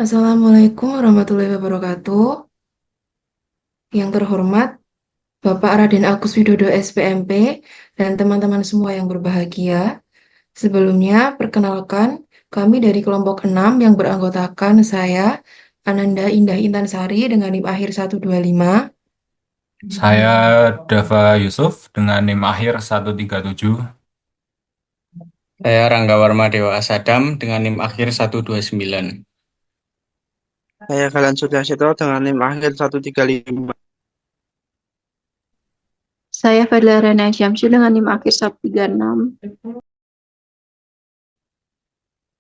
Assalamualaikum warahmatullahi wabarakatuh. Yang terhormat Bapak Raden Agus Widodo SPMP dan teman-teman semua yang berbahagia. Sebelumnya, perkenalkan, kami dari kelompok 6 yang beranggotakan saya, Ananda Indah Intansari dengan NIM akhir 125. Saya Dava Yusuf dengan NIM akhir 137. Saya Rangga Warma Dewa Asadam dengan NIM akhir 129. Saya Kalian Sudrajito dengan NIM akhir 135. Saya Fadla Rana Syamsu dengan NIM akhir 136.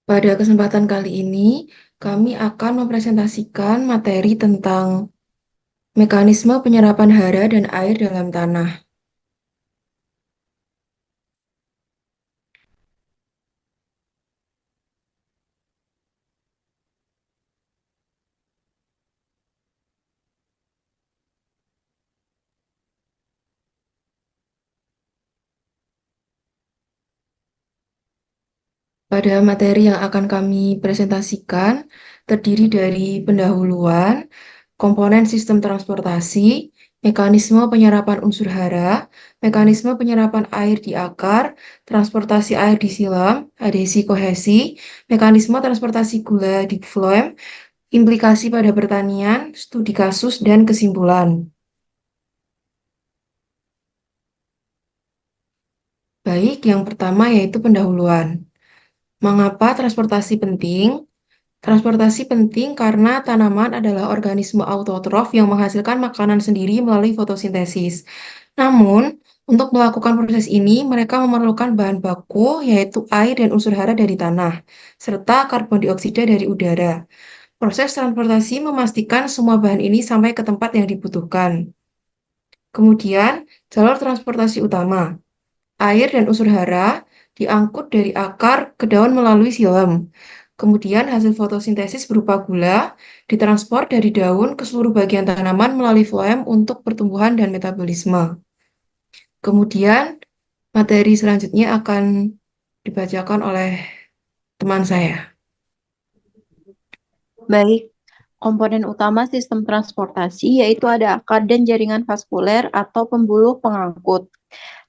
Pada kesempatan kali ini, kami akan mempresentasikan materi tentang mekanisme penyerapan hara dan air dalam tanah. Pada materi yang akan kami presentasikan terdiri dari pendahuluan, komponen sistem transportasi, mekanisme penyerapan unsur hara, mekanisme penyerapan air di akar, transportasi air di silam, adhesi kohesi, mekanisme transportasi gula di floem, implikasi pada pertanian, studi kasus, dan kesimpulan. Baik, yang pertama yaitu pendahuluan. Mengapa transportasi penting? Transportasi penting karena tanaman adalah organisme autotrof yang menghasilkan makanan sendiri melalui fotosintesis. Namun, untuk melakukan proses ini, mereka memerlukan bahan baku, yaitu air dan unsur hara dari tanah, serta karbon dioksida dari udara. Proses transportasi memastikan semua bahan ini sampai ke tempat yang dibutuhkan. Kemudian, jalur transportasi utama. Air dan unsur hara diangkut dari akar ke daun melalui silem. Kemudian hasil fotosintesis berupa gula ditransport dari daun ke seluruh bagian tanaman melalui floem untuk pertumbuhan dan metabolisme. Kemudian materi selanjutnya akan dibacakan oleh teman saya. Baik, komponen utama sistem transportasi yaitu ada akar dan jaringan vaskuler atau pembuluh pengangkut.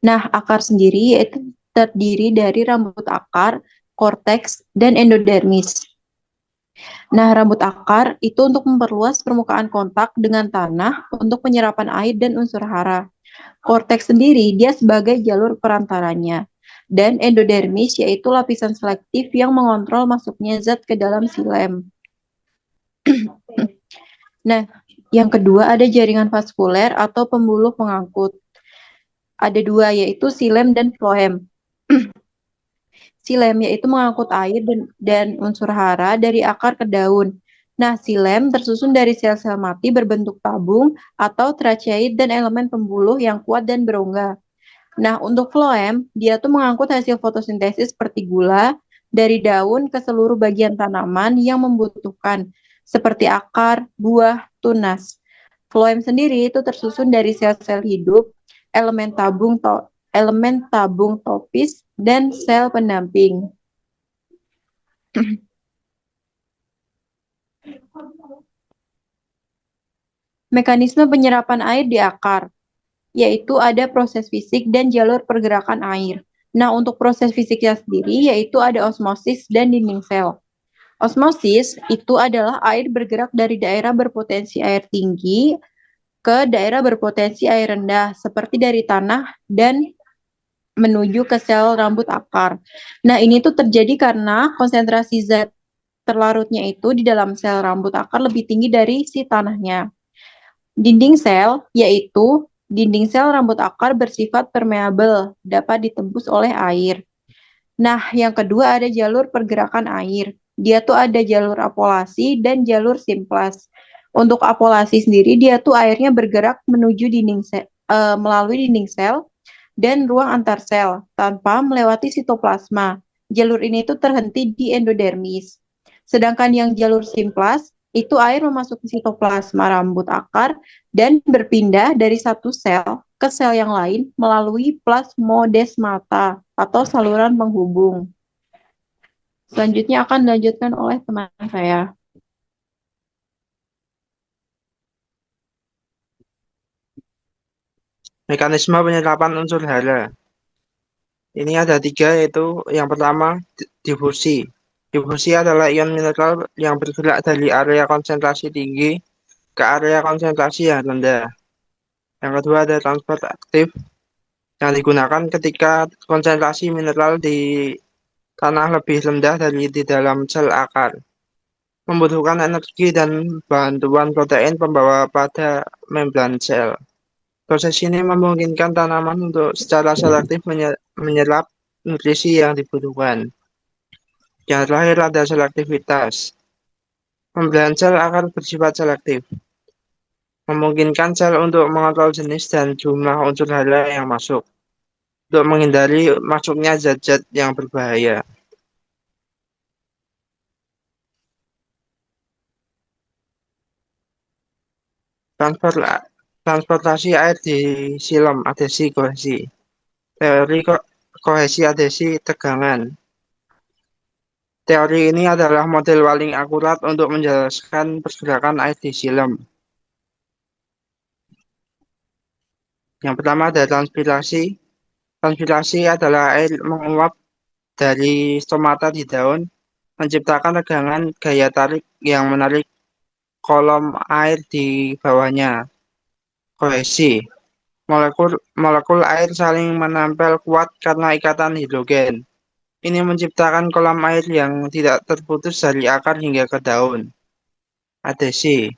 Nah, akar sendiri yaitu terdiri dari rambut akar, korteks, dan endodermis. Nah, rambut akar itu untuk memperluas permukaan kontak dengan tanah untuk penyerapan air dan unsur hara. Korteks sendiri dia sebagai jalur perantaranya. Dan endodermis yaitu lapisan selektif yang mengontrol masuknya zat ke dalam silem. Nah, yang kedua ada jaringan vaskuler atau pembuluh pengangkut. Ada dua yaitu silem dan floem. Silem yaitu mengangkut air dan unsur hara dari akar ke daun. Nah, silem tersusun dari sel-sel mati berbentuk tabung atau tracheid dan elemen pembuluh yang kuat dan berongga. Nah, untuk floem, dia tuh mengangkut hasil fotosintesis seperti gula dari daun ke seluruh bagian tanaman yang membutuhkan, seperti akar, buah, tunas. Floem sendiri itu tersusun dari sel-sel hidup, elemen tabung elemen tabung topis, dan sel pendamping. Mekanisme penyerapan air di akar, yaitu ada proses fisik dan jalur pergerakan air. Nah, untuk proses fisiknya sendiri, yaitu ada osmosis dan dinding sel. Osmosis itu adalah air bergerak dari daerah berpotensi air tinggi ke daerah berpotensi air rendah, seperti dari tanah dan menuju ke sel rambut akar. Nah, ini tuh terjadi karena konsentrasi zat terlarutnya itu di dalam sel rambut akar lebih tinggi dari si tanahnya. Dinding sel, yaitu dinding sel rambut akar bersifat permeabel, dapat ditembus oleh air. Nah, yang kedua ada jalur pergerakan air. Dia tuh ada jalur apolasi dan jalur simplas. Untuk apolasi sendiri, dia tuh airnya bergerak menuju melalui dinding sel dan ruang antar sel tanpa melewati sitoplasma. Jalur ini tuh terhenti di endodermis. Sedangkan yang jalur simplas itu air memasuki sitoplasma rambut akar dan berpindah dari satu sel ke sel yang lain melalui plasmodesmata atau saluran penghubung. Selanjutnya akan dilanjutkan oleh teman saya. Mekanisme penyerapan unsur hara. Ini ada 3, yaitu yang pertama difusi. Difusi adalah ion mineral yang bergerak dari area konsentrasi tinggi ke area konsentrasi yang rendah. Yang kedua ada transport aktif yang digunakan ketika konsentrasi mineral di tanah lebih rendah dari di dalam sel akar. Membutuhkan energi dan bantuan protein pembawa pada membran sel. Proses ini memungkinkan tanaman untuk secara selektif menyerap nutrisi yang dibutuhkan. Yang terakhir ada selektivitas. Membran sel akar bersifat selektif, memungkinkan sel untuk mengontrol jenis dan jumlah unsur hara yang masuk, untuk menghindari masuknya zat-zat yang berbahaya. Transportasi air di silem, adhesi, kohesi. Teori kohesi adhesi tegangan. Teori ini adalah model paling akurat untuk menjelaskan pergerakan air di silem. Yang pertama ada transpirasi. Transpirasi adalah air menguap dari stomata di daun, menciptakan tegangan gaya tarik yang menarik kolom air di bawahnya. Kohesi. Molekul air saling menempel kuat karena ikatan hidrogen. Ini menciptakan kolam air yang tidak terputus dari akar hingga ke daun. Adhesi.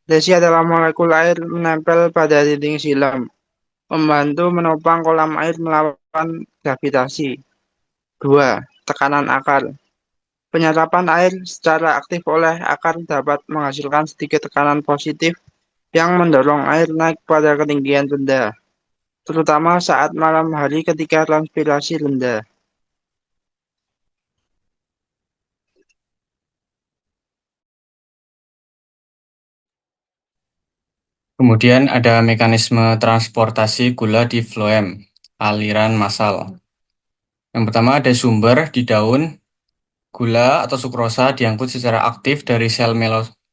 Adhesi adalah molekul air menempel pada dinding silem, membantu menopang kolam air melawan gravitasi. 2. Tekanan akar. Penyerapan air secara aktif oleh akar dapat menghasilkan sedikit tekanan positif yang mendorong air naik pada ketinggian rendah, terutama saat malam hari ketika transpirasi rendah. Kemudian ada mekanisme transportasi gula di floem, aliran massal. Yang pertama ada sumber di daun. Gula atau sukrosa diangkut secara aktif dari sel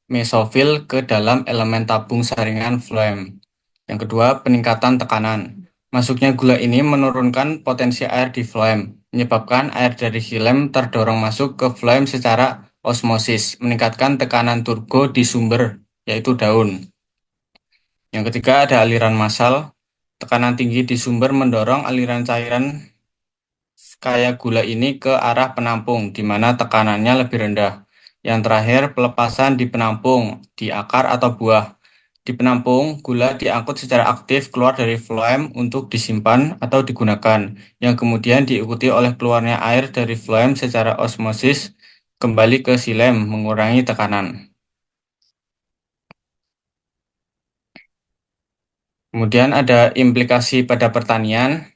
mesofil ke dalam elemen tabung saringan floem. Yang kedua, peningkatan tekanan. Masuknya gula ini menurunkan potensi air di floem, menyebabkan air dari xilem terdorong masuk ke floem secara osmosis, meningkatkan tekanan turgo di sumber, yaitu daun. Yang ketiga ada aliran massal. Tekanan tinggi di sumber mendorong aliran cairan kaya gula ini ke arah penampung, di mana tekanannya lebih rendah. Yang terakhir, pelepasan di penampung, di akar atau buah. Di penampung, gula diangkut secara aktif keluar dari floem untuk disimpan atau digunakan, yang kemudian diikuti oleh keluarnya air dari floem secara osmosis kembali ke xilem, mengurangi tekanan. Kemudian ada implikasi pada pertanian.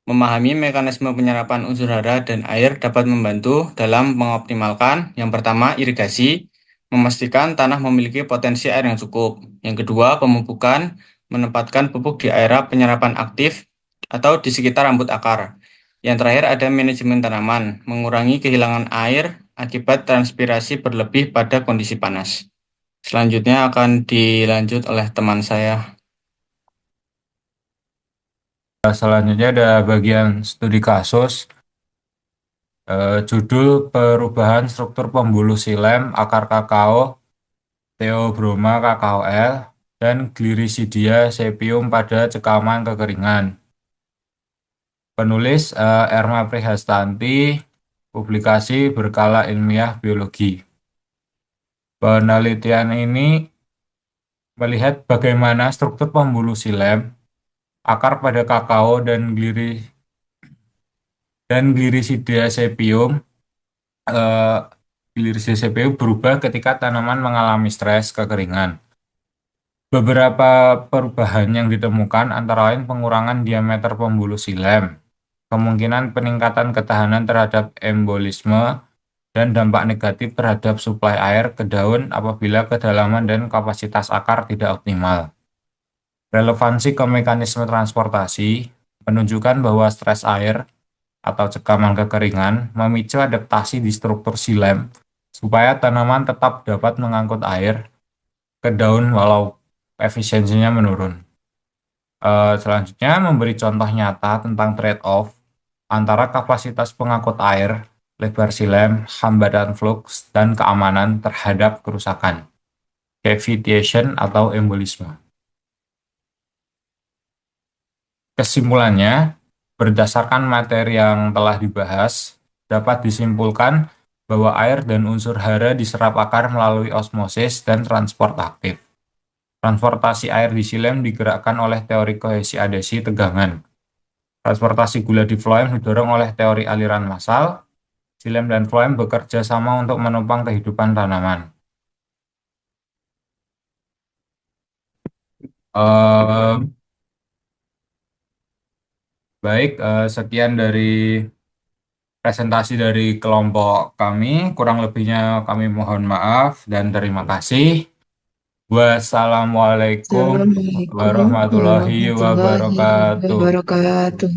Memahami mekanisme penyerapan unsur hara dan air dapat membantu dalam mengoptimalkan yang pertama irigasi, memastikan tanah memiliki potensi air yang cukup. Yang kedua, pemupukan, menempatkan pupuk di area penyerapan aktif atau di sekitar rambut akar. Yang terakhir ada manajemen tanaman, mengurangi kehilangan air akibat transpirasi berlebih pada kondisi panas. Selanjutnya akan dilanjut oleh teman saya. Selanjutnya ada bagian studi kasus. Judul perubahan struktur pembuluh xilem akar kakao, Theobroma kakao L, dan Gliricidia sepium pada cekaman kekeringan. Penulis Erma Prihastanti, publikasi berkala ilmiah biologi. Penelitian ini melihat bagaimana struktur pembuluh xilem, akar pada kakao, dan Gliricidia sepium berubah ketika tanaman mengalami stres kekeringan. Beberapa perubahan yang ditemukan antara lain pengurangan diameter pembuluh xilem, kemungkinan peningkatan ketahanan terhadap embolisme, dan dampak negatif terhadap suplai air ke daun apabila kedalaman dan kapasitas akar tidak optimal. Relevansi ke mekanisme transportasi menunjukkan bahwa stres air atau cekaman kekeringan memicu adaptasi di struktur xilem supaya tanaman tetap dapat mengangkut air ke daun walau efisiensinya menurun. Selanjutnya, memberi contoh nyata tentang trade-off antara kapasitas pengangkut air, lebar silem, hambatan fluks, dan keamanan terhadap kerusakan, cavitation atau embolisme. Kesimpulannya, berdasarkan materi yang telah dibahas, dapat disimpulkan bahwa air dan unsur hara diserap akar melalui osmosis dan transport aktif. Transportasi air di silem digerakkan oleh teori kohesi adesi tegangan. Transportasi gula di floem didorong oleh teori aliran massal. Silem dan floem bekerja sama untuk menopang kehidupan tanaman. Baik, sekian dari presentasi dari kelompok kami. Kurang lebihnya kami mohon maaf dan terima kasih. Wassalamualaikum Assalamualaikum warahmatullahi warahmatullahi wabarakatuh. wabarakatuh.